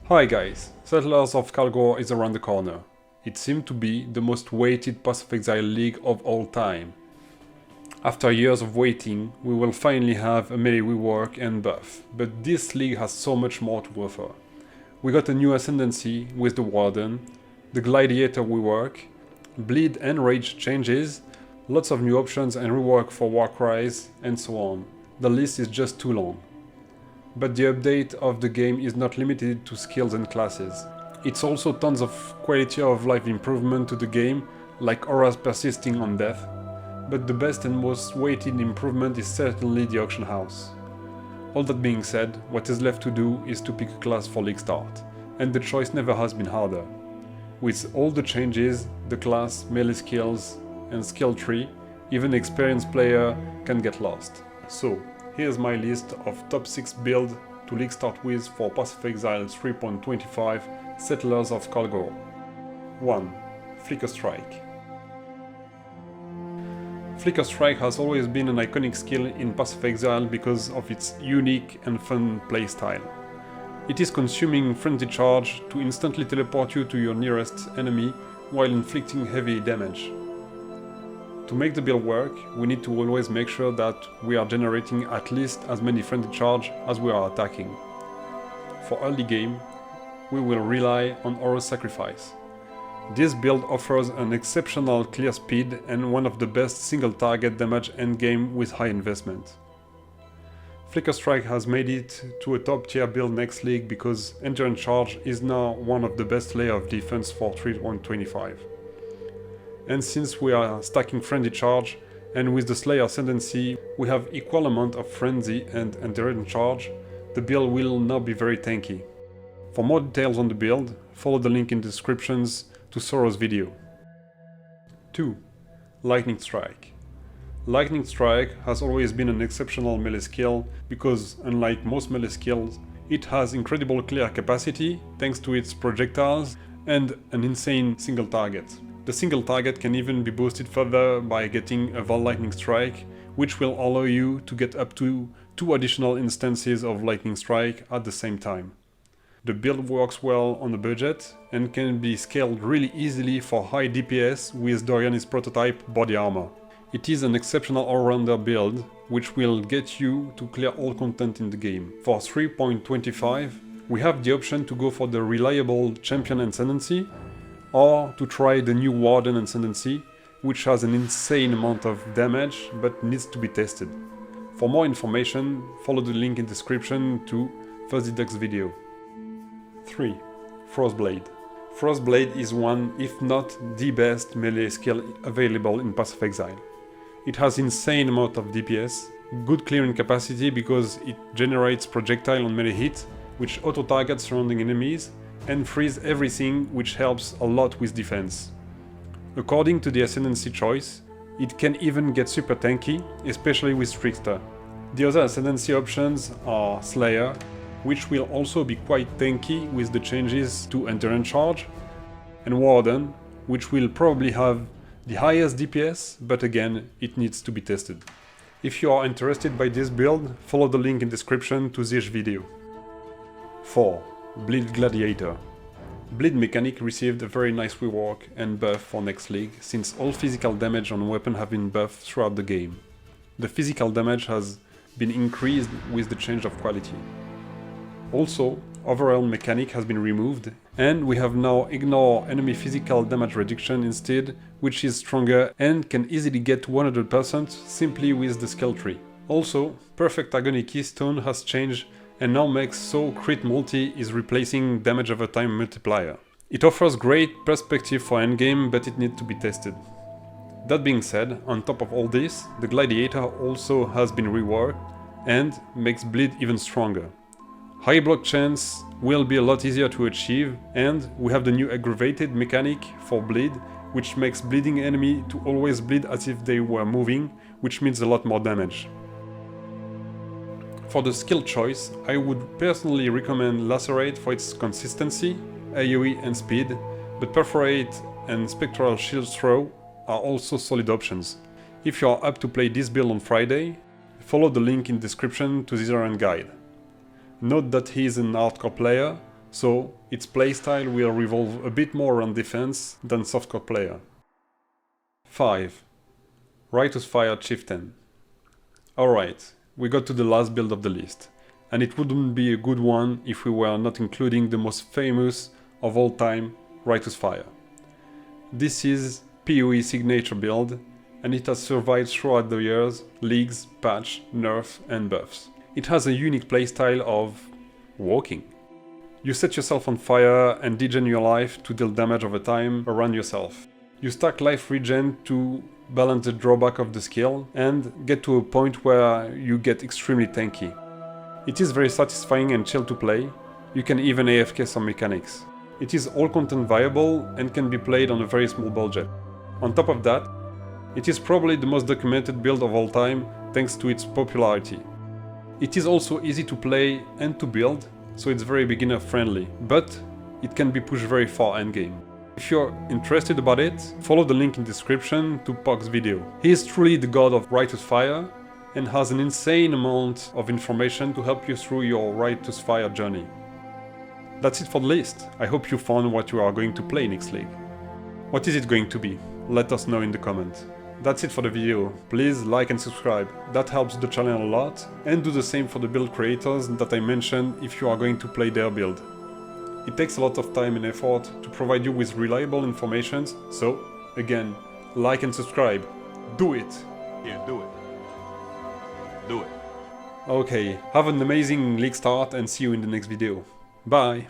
Hi guys, Settlers of Kalguur is around the corner. It seemed to be the most weighted Path of Exile league of all time. After years of waiting, we will finally have a melee rework and buff, but this league has so much more to offer. We got a new ascendancy with the Warden, the Gladiator rework, bleed and rage changes, lots of new options and rework for Warcries, and so on. The list is just too long. But the update of the game is not limited to skills and classes. It's also tons of quality of life improvement to the game, like auras persisting on death. But the best and most weighted improvement is certainly the auction house. All that being said, what is left to do is to pick a class for league start, and the choice never has been harder. With all the changes, the class, melee skills, and skill tree, even experienced player can get lost. So, here's my list of top 6 builds to league start with for Path of Exile 3.25 Settlers of Kalguur. 1. Flicker Strike. Flicker Strike has always been an iconic skill in Path of Exile because of its unique and fun playstyle. It is consuming Frenzy Charge to instantly teleport you to your nearest enemy while inflicting heavy damage. To make the build work, we need to always make sure that we are generating at least as many Frenzy Charge as we are attacking. For early game, we will rely on Aura Sacrifice. This build offers an exceptional clear speed and one of the best single target damage endgame with high investment. Flicker Strike has made it to a top tier build next league because Endurance Charge is now one of the best layer of defense for 3.25. And since we are stacking Frenzy Charge, and with the Slayer Ascendancy we have equal amount of Frenzy and Endurance Charge, the build will now be very tanky. For more details on the build, follow the link in the descriptions to Soros video. 2. Lightning Strike. Lightning Strike has always been an exceptional melee skill because, unlike most melee skills, it has incredible clear capacity thanks to its projectiles and an insane single target. The single target can even be boosted further by getting a Val Lightning Strike, which will allow you to get up to 2 additional instances of Lightning Strike at the same time. The build works well on a budget and can be scaled really easily for high DPS with Dorian's prototype body armor. It is an exceptional all-rounder build, which will get you to clear all content in the game. For 3.25, we have the option to go for the reliable Champion Ascendancy, or to try the new Warden Ascendancy, which has an insane amount of damage but needs to be tested. For more information, follow the link in the description to First video. 3. Frostblade. Frostblade is one, if not the best melee skill available in Path of Exile. It has insane amount of DPS, good clearing capacity because it generates projectile on melee hit, which auto-targets surrounding enemies, and freeze everything, which helps a lot with defense. According to the Ascendancy choice, it can even get super tanky, especially with Trickster. The other Ascendancy options are Slayer, which will also be quite tanky with the changes to Endurance Charge, and Warden, which will probably have the highest DPS, but again, it needs to be tested. If you are interested by this build, follow the link in description to this video. 4. Bleed Gladiator. Bleed mechanic received a very nice rework and buff for next league, since all physical damage on weapon have been buffed throughout the game. The physical damage has been increased with the change of quality. Also, overall mechanic has been removed, and we have now ignore enemy physical damage reduction instead, which is stronger and can easily get 100% simply with the skill tree. Also, Perfect Agony Keystone has changed and now makes so crit multi is replacing damage over time multiplier. It offers great perspective for endgame, but it needs to be tested. That being said, on top of all this, the Gladiator also has been reworked and makes bleed even stronger. High block chance will be a lot easier to achieve, and we have the new aggravated mechanic for bleed, which makes bleeding enemy to always bleed as if they were moving, which means a lot more damage. For the skill choice, I would personally recommend Lacerate for its consistency, AoE and speed, but Perforate and Spectral Shield Throw are also solid options. If you are up to play this build on Friday, follow the link in description to this errand guide. Note that he is an hardcore player, so its playstyle will revolve a bit more around defense than softcore player. 5. Righteous Fire Chieftain. Alright, we got to the last build of the list, and it wouldn't be a good one if we were not including the most famous of all time, Righteous Fire. This is PoE signature build, and it has survived throughout the years, leagues, patch, nerf and buffs. It has a unique playstyle of walking. You set yourself on fire and degen your life to deal damage over time around yourself. You stack life regen to balance the drawback of the skill and get to a point where you get extremely tanky. It is very satisfying and chill to play. You can even AFK some mechanics. It is all content viable and can be played on a very small budget. On top of that, it is probably the most documented build of all time thanks to its popularity. It is also easy to play and to build, so it's very beginner friendly, but it can be pushed very far endgame. If you're interested about it, follow the link in the description to Pog's video. He is truly the god of Righteous Fire and has an insane amount of information to help you through your Righteous Fire journey. That's it for the list. I hope you found what you are going to play next league. What is it going to be? Let us know in the comments. That's it for the video. Please like and subscribe, that helps the channel a lot, and do the same for the build creators that I mentioned if you are going to play their build. It takes a lot of time and effort to provide you with reliable information, so, again, like and subscribe. Do it! Yeah, do it. Do it. Okay, have an amazing league start and see you in the next video. Bye!